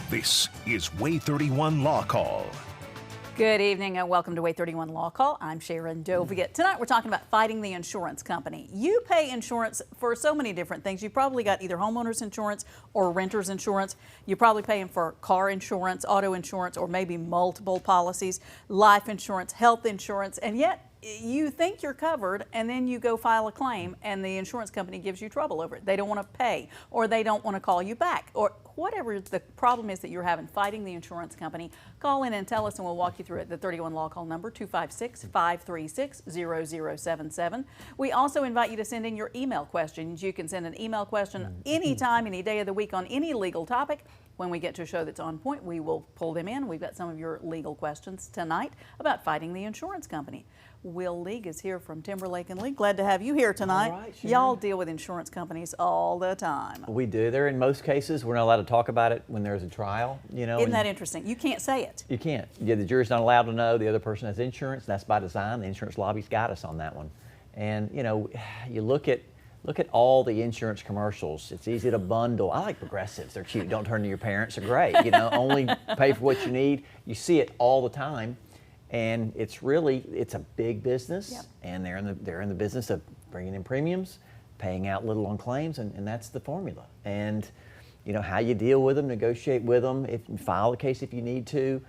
This is WAAY 31 Law Call. Good evening and welcome to WAAY 31 Law Call. I'm Sharon Doviet. Tonight we're talking about fighting the insurance company. You pay insurance for so many different things. You've probably got either homeowners insurance or renter's insurance. You're probably paying for car insurance, auto insurance, or maybe multiple policies, life insurance, health insurance, and yet you think you're covered and then you go file a claim and the insurance company gives you trouble over it. They don't want to pay or they don't want to call you back or whatever the problem is that you're having fighting the insurance company. Call in and tell us and we'll walk you through it. The 31 Law Call number 256-536-0077. We also invite you to send in your email questions. You can send an email question anytime, any day of the week on any legal topic. When we get to a show that's on point, we will pull them in. We've got some of your legal questions tonight about fighting the insurance company. Will League is here from Timberlake and League. Glad to have you here tonight. All right, y'all deal with insurance companies all the time. We do. They're in most cases. We're not allowed to talk about it when there's a trial. You know, Isn't that interesting? You can't say it. You can't. Yeah, the jury's not allowed to know the other person has insurance. That's by design. The insurance lobby's got us on that one. And you know, you look at all the insurance commercials. It's easy to bundle. I like Progressives. They're cute. Don't turn to your parents. They're great. You know, only pay for what you need. You see it all the time. And it's a big business, yep. And they're in the business of bringing in premiums, paying out little on claims, and that's the formula. And you know how you deal with them, negotiate with them, if you file a case if you need to.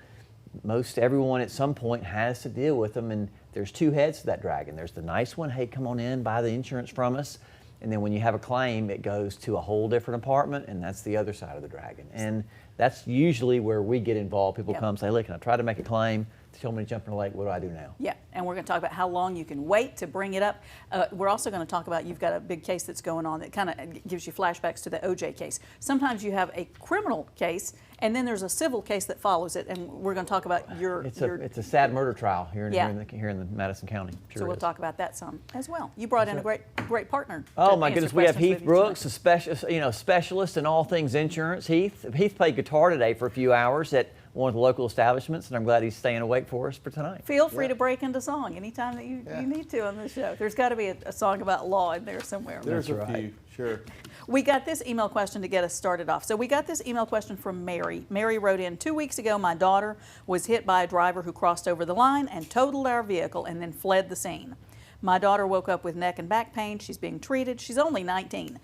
Most everyone at some point has to deal with them, and there's two heads to that dragon. There's the nice one, hey, come on in, buy the insurance from us, and then when you have a claim, it goes to a whole different department, and that's the other side of the dragon. And that's usually where we get involved. People yep. come say, look, I tried to make a claim. Tell me to jump in the lake, what do I do now? Yeah, and we're going to talk about how long you can wait to bring it up. We're also going to talk about, you've got a big case that's going on that kind of gives you flashbacks to the OJ case. Sometimes you have a criminal case and then there's a civil case that follows it, and we're going to talk about It's a sad murder trial here in, yeah. here in the Madison County. Sure so we'll talk about that some as well. You brought in a great partner. Oh my goodness, we have Heath Brooks, a specialist in all things insurance. Heath played guitar today for a few hours at one of the local establishments, and I'm glad he's staying awake for us for tonight. Feel free to break into song anytime that you need to on the show. There's got to be a song about law in there somewhere. There's a few, sure. We got this email question to get us started off. So we got this email question from Mary. Mary wrote in, 2 weeks ago, my daughter was hit by a driver who crossed over the line and totaled our vehicle and then fled the scene. My daughter woke up with neck and back pain. She's being treated. She's only 19.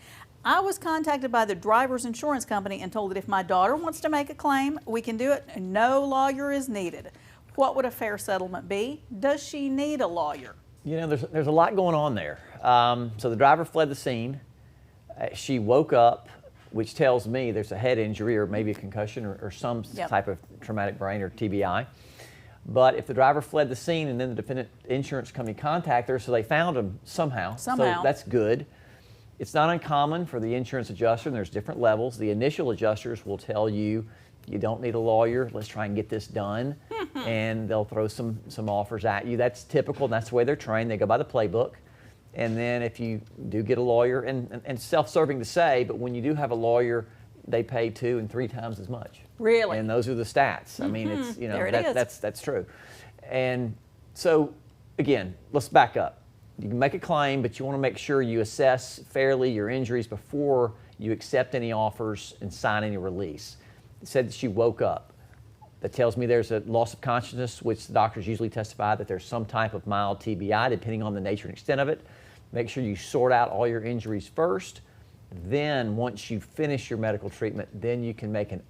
I was contacted by the driver's insurance company and told that if my daughter wants to make a claim, we can do it. No lawyer is needed. What would a fair settlement be? Does she need a lawyer? You know, there's a lot going on there. So the driver fled the scene. She woke up, which tells me there's a head injury or maybe a concussion or some yep. type of traumatic brain or TBI. But if the driver fled the scene and then the defendant insurance company contacted her, so they found him somehow. So that's good. It's not uncommon for the insurance adjuster, and there's different levels. The initial adjusters will tell you, you don't need a lawyer, let's try and get this done. And they'll throw some offers at you. That's typical, and that's the way they're trained. They go by the playbook. And then if you do get a lawyer, and self-serving to say, but when you do have a lawyer, they pay 2 and 3 times as much. Really? And those are the stats. I mean, it's, you know, there it is. That's true. And so, again, let's back up. You can make a claim, but you want to make sure you assess fairly your injuries before you accept any offers and sign any release. It said that she woke up. That tells me there's a loss of consciousness, which the doctors usually testify that there's some type of mild TBI, depending on the nature and extent of it. Make sure you sort out all your injuries first. Then, once you finish your medical treatment, then you can make an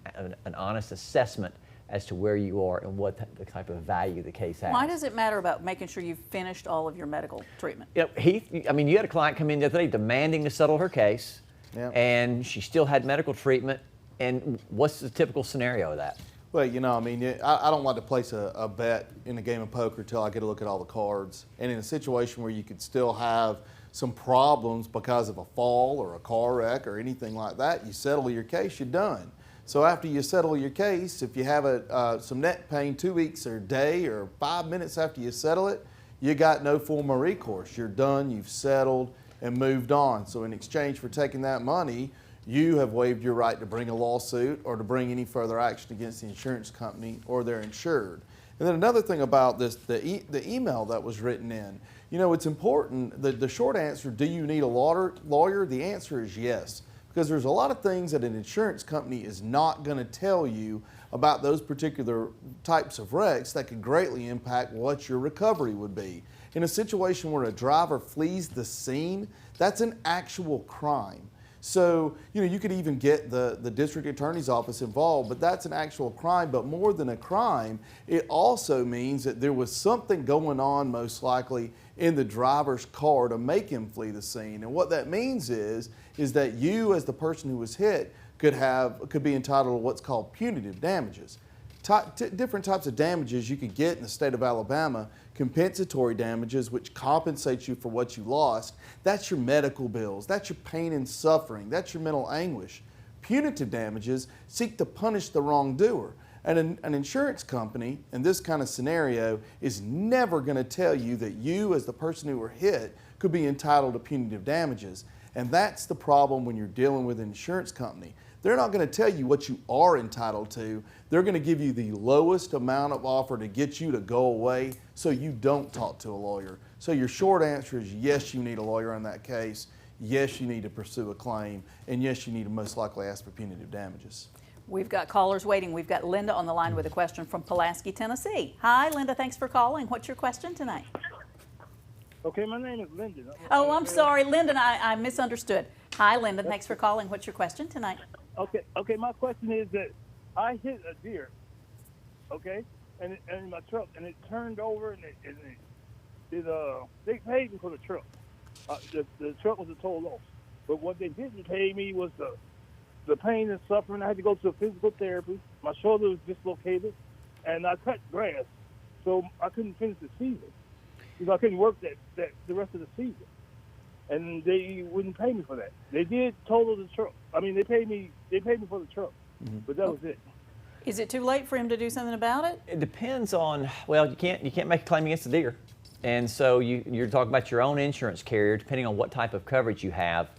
honest assessment as to where you are and what the type of value the case has. Why does it matter about making sure you've finished all of your medical treatment? You know, Heath, I mean, you had a client come in the other day demanding to settle her case, and she still had medical treatment. And what's the typical scenario of that? Well, you know, I mean, I don't like to place a bet in a game of poker until I get a look at all the cards. And in a situation where you could still have some problems because of a fall or a car wreck or anything like that, you settle your case, you're done. So after you settle your case, if you have some neck pain 2 weeks or a day or 5 minutes after you settle it, you got no form of recourse. You're done, you've settled and moved on. So in exchange for taking that money, you have waived your right to bring a lawsuit or to bring any further action against the insurance company or their insured. And then another thing about this, the email that was written in, you know, it's important, the short answer, do you need a lawyer? The answer is yes. because there's a lot of things that an insurance company is not going to tell you about those particular types of wrecks that could greatly impact what your recovery would be. In a situation where a driver flees the scene, that's an actual crime. So, you could even get the district attorney's office involved, but that's an actual crime. But more than a crime, it also means that there was something going on, most likely, in the driver's car to make him flee the scene. And what that means is that you, as the person who was hit, could be entitled to what's called punitive damages. Different types of damages you could get in the state of Alabama. Compensatory damages, which compensates you for what you lost. That's your medical bills. That's your pain and suffering. That's your mental anguish. Punitive damages seek to punish the wrongdoer. And an insurance company in this kind of scenario is never going to tell you that you, as the person who were hit, could be entitled to punitive damages. And that's the problem when you're dealing with an insurance company. They're not going to tell you what you are entitled to. They're going to give you the lowest amount of offer to get you to go away so you don't talk to a lawyer. So your short answer is yes, you need a lawyer in that case. Yes, you need to pursue a claim. And yes, you need to most likely ask for punitive damages. We've got callers waiting. We've got Linda on the line with a question from Pulaski, Tennessee. Hi, Linda. Thanks for calling. What's your question tonight? Okay, my name is Lyndon. Oh, I'm sorry, Lyndon. I misunderstood. Hi, Lyndon. Thanks for calling. What's your question tonight? Okay. My question is that I hit a deer, okay, and in my truck, and it turned over, and they paid me for the truck. The truck was a total loss, but what they didn't pay me was the pain and suffering. I had to go to physical therapy. My shoulder was dislocated, and I cut grass, so I couldn't finish the season because I couldn't work the rest of the season. And they wouldn't pay me for that. They did total the truck. I mean, they paid me for the truck, but that was it. Is it too late for him to do something about it? It depends on, well, you can't make a claim against the deer. And so you're talking about your own insurance carrier, depending on what type of coverage you have.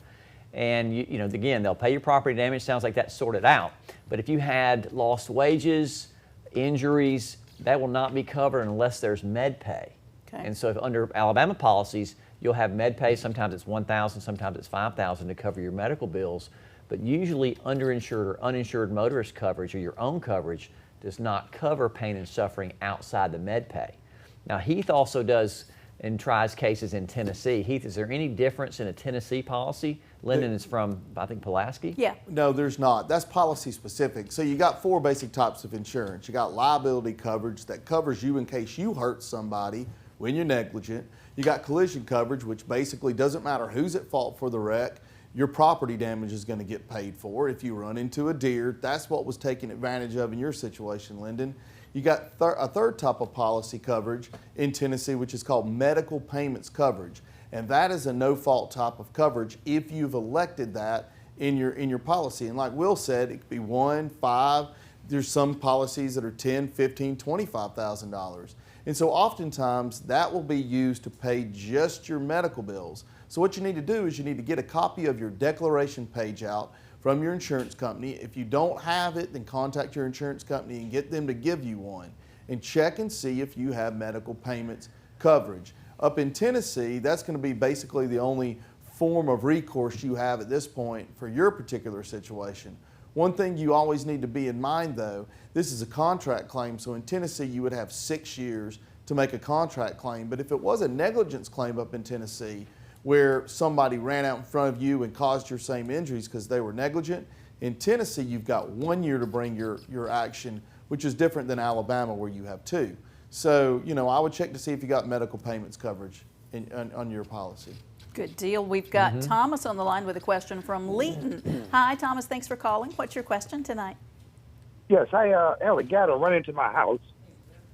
And again, they'll pay your property damage. Sounds like that's sorted out. But if you had lost wages, injuries, that will not be covered unless there's med pay. Okay. And so if under Alabama policies, you'll have med pay. Sometimes it's $1,000, sometimes it's $5,000 to cover your medical bills. But usually underinsured or uninsured motorist coverage or your own coverage does not cover pain and suffering outside the med pay. Now, Heath also does and tries cases in Tennessee. Heath, is there any difference in a Tennessee policy? Lyndon is from, I think, Pulaski? Yeah. No, there's not. That's policy specific. So you got 4 basic types of insurance. You got liability coverage that covers you in case you hurt somebody when you're negligent. You got collision coverage, which basically doesn't matter who's at fault for the wreck, your property damage is going to get paid for. If you run into a deer, that's what was taken advantage of in your situation, Lyndon. You got a third type of policy coverage in Tennessee, which is called medical payments coverage. And that is a no-fault type of coverage if you've elected that in your policy. And like Will said, it could be $1,000, $5,000. There's some policies that are $10,000, $15,000, $25,000. And so oftentimes that will be used to pay just your medical bills. So what you need to do is you need to get a copy of your declaration page out from your insurance company. If you don't have it, then contact your insurance company and get them to give you one. And check and see if you have medical payments coverage. Up in Tennessee, that's going to be basically the only form of recourse you have at this point for your particular situation. One thing you always need to be in mind, though, this is a contract claim, so in Tennessee you would have 6 years to make a contract claim. But if it was a negligence claim up in Tennessee where somebody ran out in front of you and caused your same injuries because they were negligent, in Tennessee you've got 1 year to bring your action, which is different than Alabama where you have 2. So, I would check to see if you got medical payments coverage on your policy. Good deal. We've got Thomas on the line with a question from Leeton. Hi, Thomas. Thanks for calling. What's your question tonight? Yes, I had a gator run into my house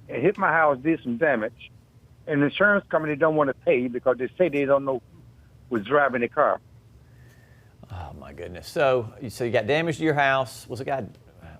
and hit my house, did some damage, and the insurance company don't want to pay because they say they don't know who was driving the car. Oh my goodness. So you got damage to your house. Was a guy?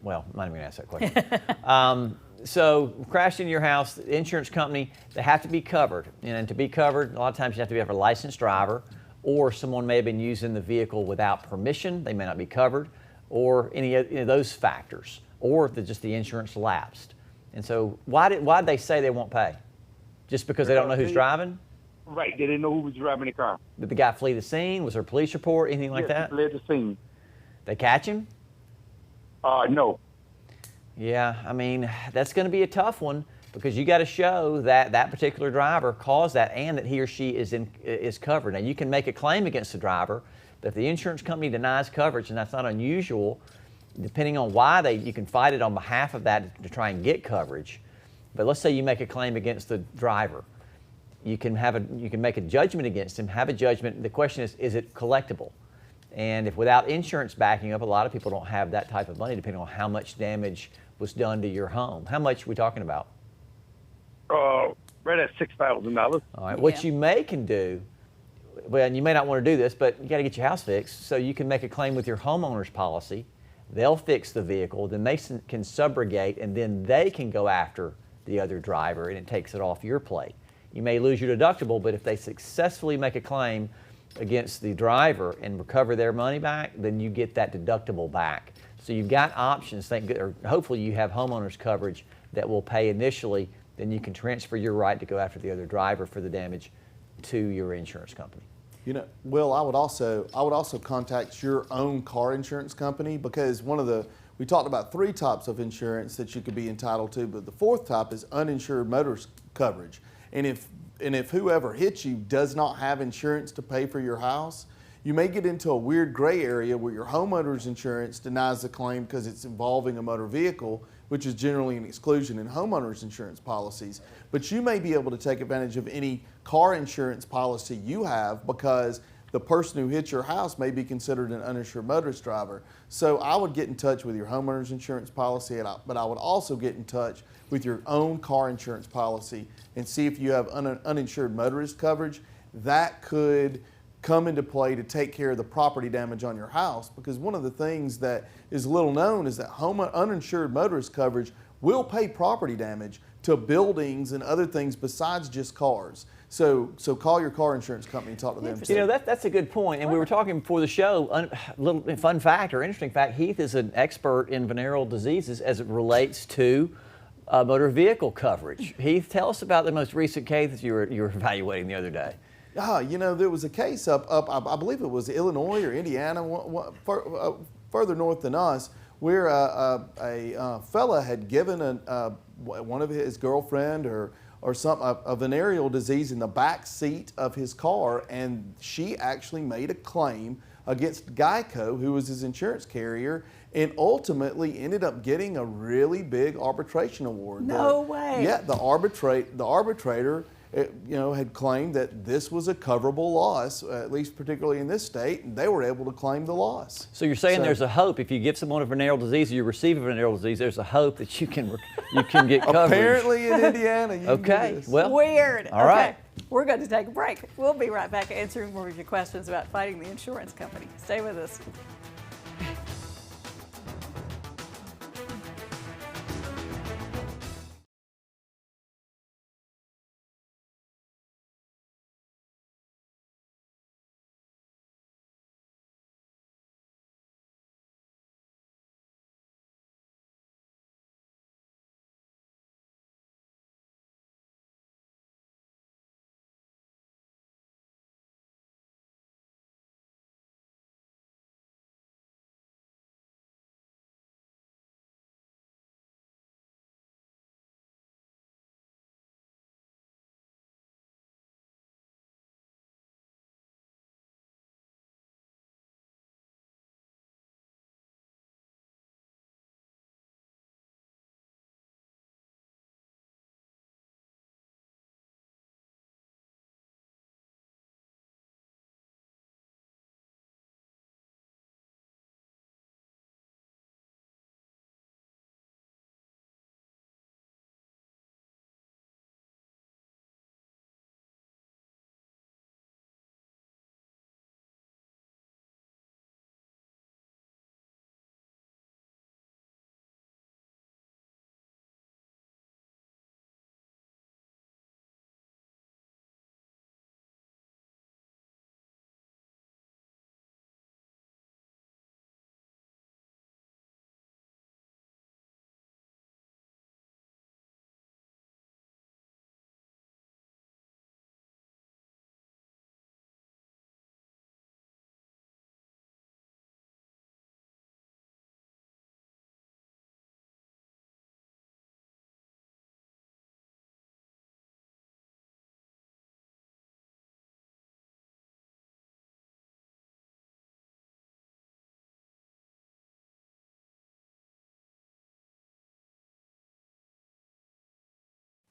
Well, I'm not even gonna ask that question. So crashed into your house, the insurance company, they have to be covered. And to be covered, a lot of times you have to have a licensed driver, or someone may have been using the vehicle without permission, they may not be covered, or any of those factors, or just the insurance lapsed. And so why'd they say they won't pay? Just because they don't know who's driving? Right, they didn't know who was driving the car. Did the guy flee the scene? Was there a police report, anything like that? Yes, he fled the scene. They catch him? No. Yeah, I mean, that's going to be a tough one because you got to show that that particular driver caused that and that he or she is covered. Now, you can make a claim against the driver, but if the insurance company denies coverage, and that's not unusual, depending on why you can fight it on behalf of that to try and get coverage. But let's say you make a claim against the driver. You can make a judgment against him, have a judgment. The question is it collectible? And if without insurance backing up, a lot of people don't have that type of money depending on how much damage was done to your home. How much are we talking about? Right at $6,000. All right, what you can do, well, and you may not want to do this, but you got to get your house fixed. So you can make a claim with your homeowner's policy. They'll fix the vehicle, then they can subrogate, and then they can go after the other driver, and it takes it off your plate. You may lose your deductible, but if they successfully make a claim against the driver and recover their money back, then you get that deductible back. So you've got options. Or hopefully you have homeowners coverage that will pay initially. Then you can transfer your right to go after the other driver for the damage to your insurance company. You know, Will, I would also contact your own car insurance company, because we talked about 3 types of insurance that you could be entitled to, but the 4th type is uninsured motorist coverage. And if whoever hits you does not have insurance to pay for your house, you may get into a weird gray area where your homeowner's insurance denies the claim because it's involving a motor vehicle, which is generally an exclusion in homeowners insurance policies. But you may be able to take advantage of any car insurance policy you have, because the person who hit your house may be considered an uninsured motorist driver. So I would get in touch with your homeowner's insurance policy, but I would also get in touch with your own car insurance policy and see if you have uninsured motorist coverage. That could come into play to take care of the property damage on your house, because one of the things that is little known is that uninsured motorist coverage will pay property damage to buildings and other things besides just cars. So call your car insurance company and talk to them. You know, that's a good point. And we were talking before the show, little fun fact or interesting fact, Heath is an expert in venereal diseases as it relates to motor vehicle coverage. Heath, tell us about the most recent case you were evaluating the other day. You know, there was a case up I believe it was Illinois or Indiana, further north than us, where a fella had given one of his girlfriend or a venereal disease in the back seat of his car, and she actually made a claim against Geico, who was his insurance carrier, and ultimately ended up getting a really big arbitration award. No way. Yeah, the arbitrator had claimed that this was a coverable loss, at least particularly in this state, and they were able to claim the loss. So you're saying there's a hope if you give someone a venereal disease or you receive a venereal disease, there's a hope that you can get coverage. Apparently in Indiana, you can do this. Well, weird. All right. We're going to take a break. We'll be right back answering more of your questions about fighting the insurance company. Stay with us.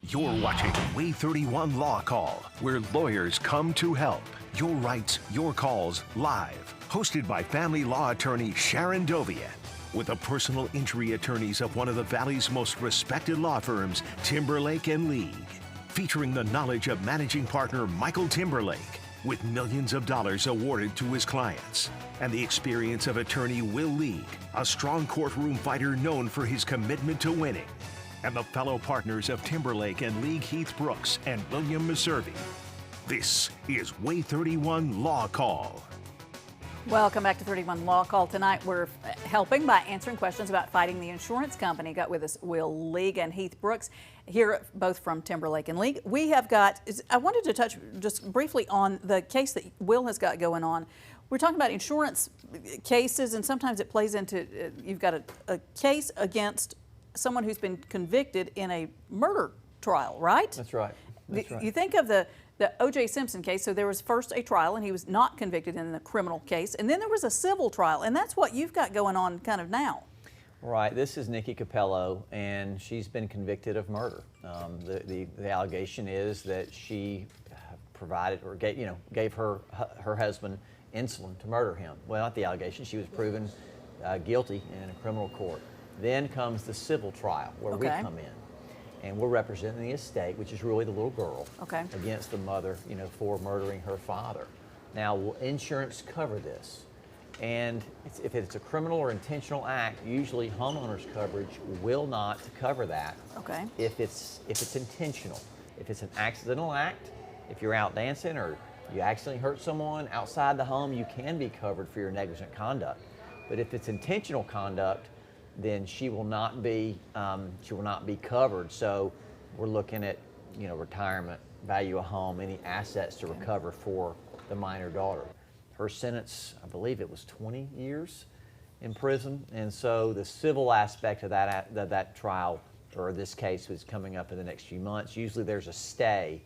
You're watching WAAY 31 Law Call, where lawyers come to help. Your rights, your calls, live. Hosted by family law attorney Sharon Doviet. With the personal injury attorneys of one of the Valley's most respected law firms, Timberlake and League. Featuring the knowledge of managing partner Michael Timberlake, with millions of dollars awarded to his clients. And the experience of attorney Will League, a strong courtroom fighter known for his commitment to winning. And the fellow partners of Timberlake and League Heath Brooks and William Meservey. This is WAAY 31 Law Call. Welcome back to 31 Law Call. Tonight we're helping by answering questions about fighting the insurance company. Got with us Will League and Heath Brooks here, both from Timberlake and League. We have got, I wanted to touch just briefly on the case that Will has got going on. We're talking about insurance cases, and sometimes it plays into, you've got a case against someone who's been convicted in a murder trial, right? That's right. That's right. You think of the O.J. Simpson case, so there was first a trial and he was not convicted in the criminal case, and then there was a civil trial, and that's what you've got going on kind of now. Right. This is Nikki Capello, and she's been convicted of murder. The allegation is that she provided or gave her husband insulin to murder him. Well, not the allegation. She was proven guilty in a criminal court. Then comes the civil trial where we come in. And we're representing the estate, which is really the little girl, against the mother, for murdering her father. Now, will insurance cover this? And if it's a criminal or intentional act, usually homeowners coverage will not cover that. Okay. If it's intentional, if it's an accidental act, if you're out dancing or you accidentally hurt someone outside the home, you can be covered for your negligent conduct. But if it's intentional conduct, then she will not be covered. So we're looking at retirement, value of home, any assets to recover for the minor daughter. Her sentence, I believe it was 20 years in prison, and so the civil aspect of that trial or this case is coming up in the next few months. Usually there's a stay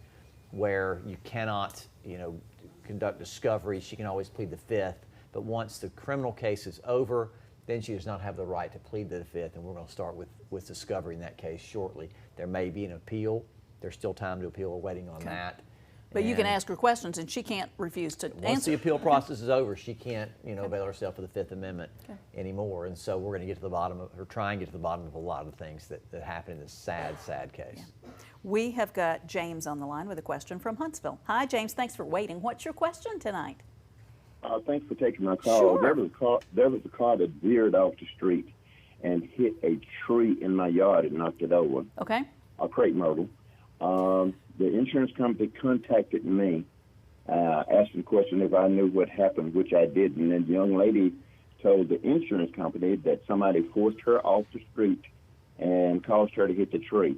where you cannot conduct discovery. She can always plead the fifth, but once the criminal case is over, then she does not have the right to plead the fifth, and we're going to start with discovery in that case shortly. There may be an appeal. There's still time to appeal. We're waiting on that. But you can ask her questions, and she can't refuse to answer. Once the appeal process is over, she can't, avail herself of the Fifth Amendment anymore. And so we're going to get to the bottom of, or try and get to the bottom of a lot of things that happen in this sad, sad case. Yeah. We have got James on the line with a question from Huntsville. Hi, James. Thanks for waiting. What's your question tonight? Thanks for taking my call. Sure. There was a car that veered off the street and hit a tree in my yard and knocked it over. Okay. A crepe myrtle. The insurance company contacted me, asking the question if I knew what happened, which I did. And then the young lady told the insurance company that somebody forced her off the street and caused her to hit the tree.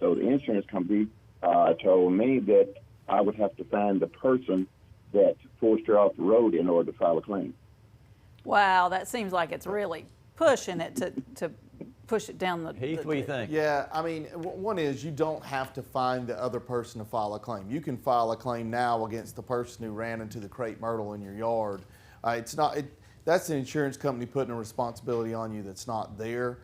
So the insurance company told me that I would have to find the person that forced her off the road in order to file a claim. Wow, that seems like it's really pushing it to push it down the... Heath, what do you think? Yeah, I mean, one is you don't have to find the other person to file a claim. You can file a claim now against the person who ran into the crepe myrtle in your yard. That's an insurance company putting a responsibility on you that's not there.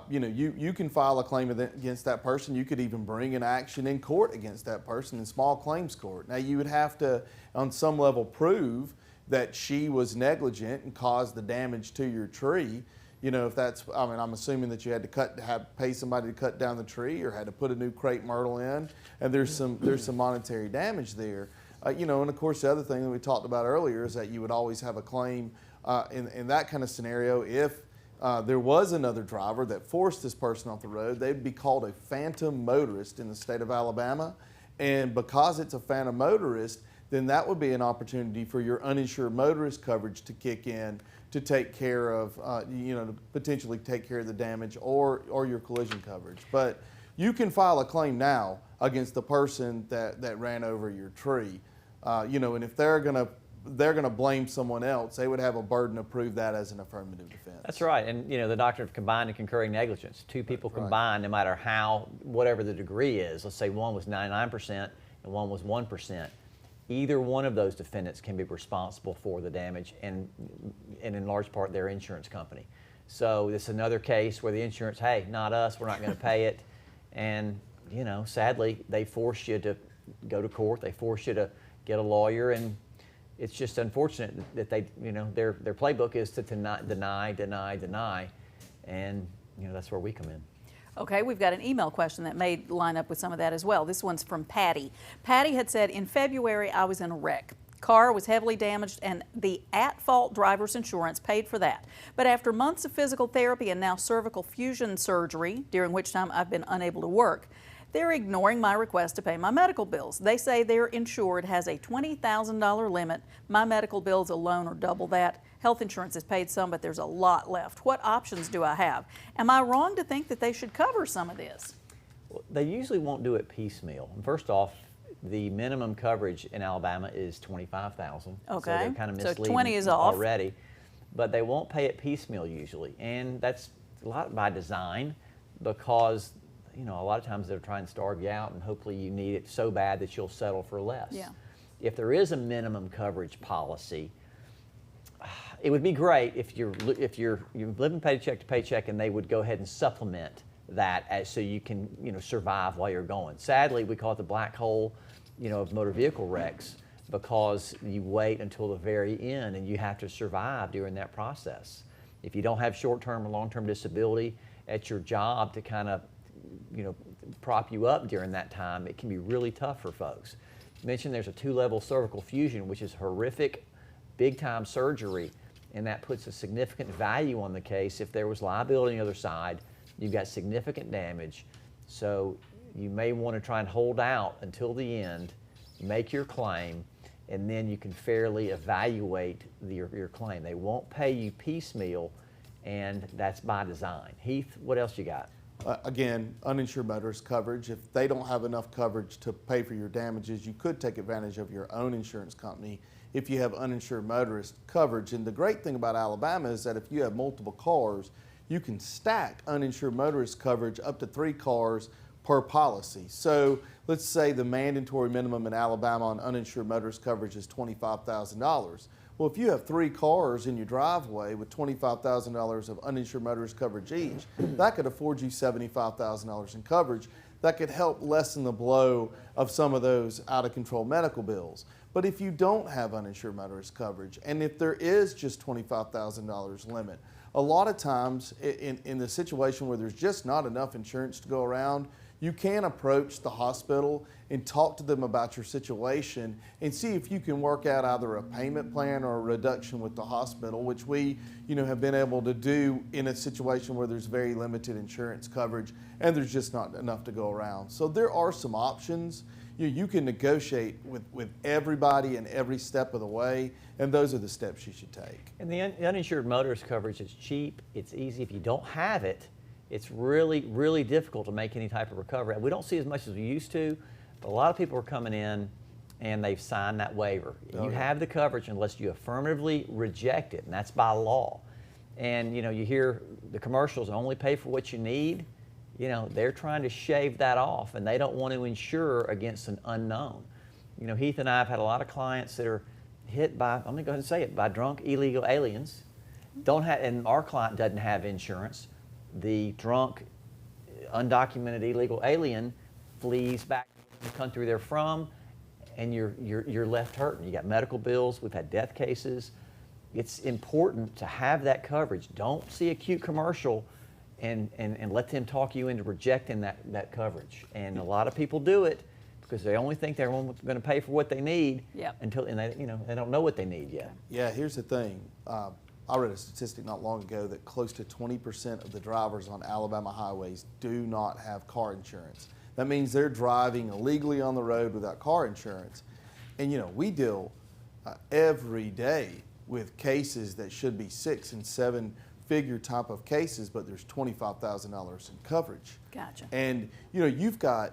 You can file a claim against that person. You could even bring an action in court against that person in small claims court. Now, you would have to, on some level, prove that she was negligent and caused the damage to your tree. If that's, I'm assuming that you had to pay somebody to cut down the tree or had to put a new crepe myrtle in, and there's some monetary damage there. And of course, the other thing that we talked about earlier is that you would always have a claim in that kind of scenario if there was another driver that forced this person off the road. They'd be called a phantom motorist in the state of Alabama. And because it's a phantom motorist, then that would be an opportunity for your uninsured motorist coverage to kick in to take care of, to potentially take care of the damage or your collision coverage. But you can file a claim now against the person that ran over your tree. And if they're going to blame someone else, they would have a burden to prove that as an affirmative defense. That's right. And the doctrine of combined and concurring negligence. Two people combined, no matter whatever the degree is. Let's say one was 99% and one was 1%. Either one of those defendants can be responsible for the damage, and in large part their insurance company. So this is another case where the insurance, hey, not us, we're not going to pay it. And you know, sadly, they force you to go to court. They force you to get a lawyer, and it's just unfortunate that they, you know, their playbook is to deny, and you know, that's where we come in. Okay, we've got an email question that may line up with some of that as well. This one's from Patty. Patty had said, in February, I was in a wreck. Car was heavily damaged and the at-fault driver's insurance paid for that. But after months of physical therapy and now cervical fusion surgery, during which time I've been unable to work, they're ignoring my request to pay my medical bills. They say their insured has a $20,000 limit. My medical bills alone are double that. Health insurance has paid some, but there's a lot left. What options do I have? Am I wrong to think that they should cover some of this? Well, they usually won't do it piecemeal. First off, the minimum coverage in Alabama is $25,000. Okay. So they're kind of misleading so 20 is off already. But they won't pay it piecemeal usually. And that's a lot by design, because you know, a lot of times they're trying to starve you out, and hopefully you need it so bad that you'll settle for less. Yeah. If there is a minimum coverage policy, it would be great if you're living paycheck to paycheck, and they would go ahead and supplement that so you can, you know, survive while you're going. Sadly, we call it the black hole, you know, of motor vehicle wrecks, because you wait until the very end and you have to survive during that process. If you don't have short-term or long-term disability at your job to kind of, you know, prop you up during that time, it can be really tough for folks. You mentioned there's a 2-level cervical fusion, which is horrific, big-time surgery, and that puts a significant value on the case. If there was liability on the other side, you've got significant damage. So you may want to try and hold out until the end, make your claim, and then you can fairly evaluate your claim. They won't pay you piecemeal, and that's by design. Heath, what else you got? Again, uninsured motorist coverage. If they don't have enough coverage to pay for your damages, you could take advantage of your own insurance company if you have uninsured motorist coverage. And the great thing about Alabama is that if you have multiple cars, you can stack uninsured motorist coverage up to 3 cars per policy. So let's say the mandatory minimum in Alabama on uninsured motorist coverage is $25,000. Well, if you have 3 cars in your driveway with $25,000 of uninsured motorist coverage each, that could afford you $75,000 in coverage. That could help lessen the blow of some of those out-of-control medical bills. But if you don't have uninsured motorist coverage, and if there is just $25,000 limit, a lot of times in the situation where there's just not enough insurance to go around, you can approach the hospital and talk to them about your situation and see if you can work out either a payment plan or a reduction with the hospital, which we, you know, have been able to do in a situation where there's very limited insurance coverage and there's just not enough to go around. So there are some options. You can negotiate with everybody in every step of the way, and those are the steps you should take. And the uninsured motorist coverage is cheap, it's easy. If you don't have it, it's really, really difficult to make any type of recovery. We don't see as much as we used to, but a lot of people are coming in and they've signed that waiver. Oh, you yeah. have the coverage unless you affirmatively reject it, and that's by law. And you know, you hear the commercials, only pay for what you need. You know, they're trying to shave that off, and they don't want to insure against an unknown. You know, Heath and I have had a lot of clients that are hit by, I'm gonna go ahead and say it, by drunk illegal aliens. And our client doesn't have insurance. The drunk, undocumented illegal alien flees back to the country they're from, and you're left hurting. You got medical bills, we've had death cases. It's important to have that coverage. Don't see a cute commercial and let them talk you into rejecting that coverage. And a lot of people do it because they only think they're going to pay for what they need. Yep. And they, you know, they don't know what they need yet. Yeah, here's the thing. I read a statistic not long ago that close to 20% of the drivers on Alabama highways do not have car insurance. That means they're driving illegally on the road without car insurance. And you know, we deal every day with cases that should be 6- and 7-figure type of cases, but there's $25,000 in coverage. Gotcha. And you know, you've got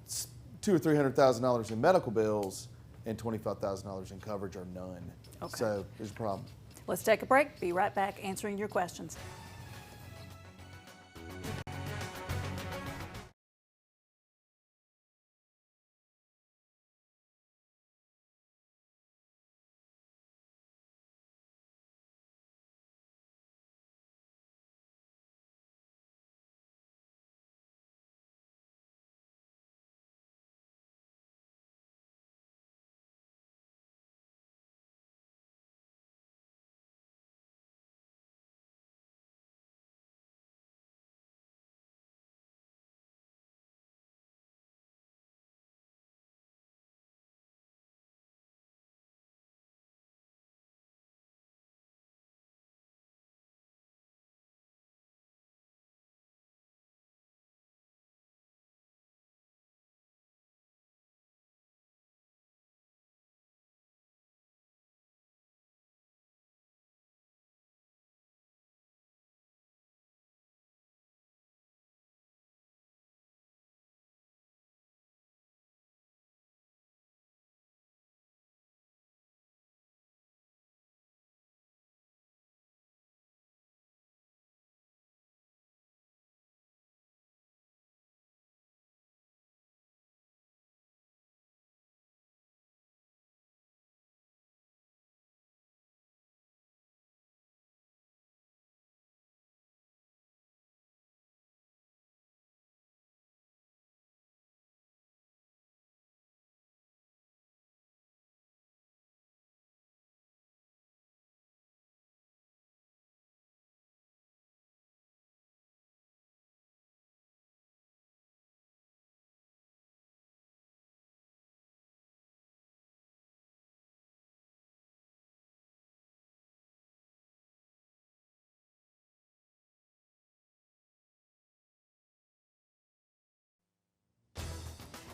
$200,000 or $300,000 in medical bills, and $25,000 in coverage or none. Okay. So there's a problem. Let's take a break. Be right back answering your questions.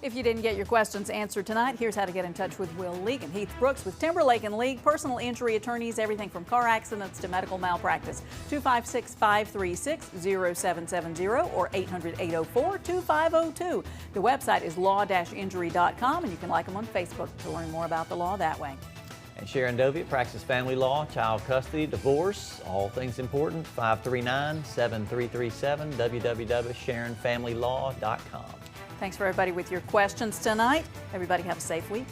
If you didn't get your questions answered tonight, here's how to get in touch with Will League and Heath Brooks with Timberlake and League, personal injury attorneys, everything from car accidents to medical malpractice. 256-536-0770 or 800-804-2502. The website is law-injury.com, and you can like them on Facebook to learn more about the law that way. And Sharon Doviet practices family law, child custody, divorce, all things important. 539-7337, www.sharonfamilylaw.com. Thanks for everybody with your questions tonight. Everybody have a safe week.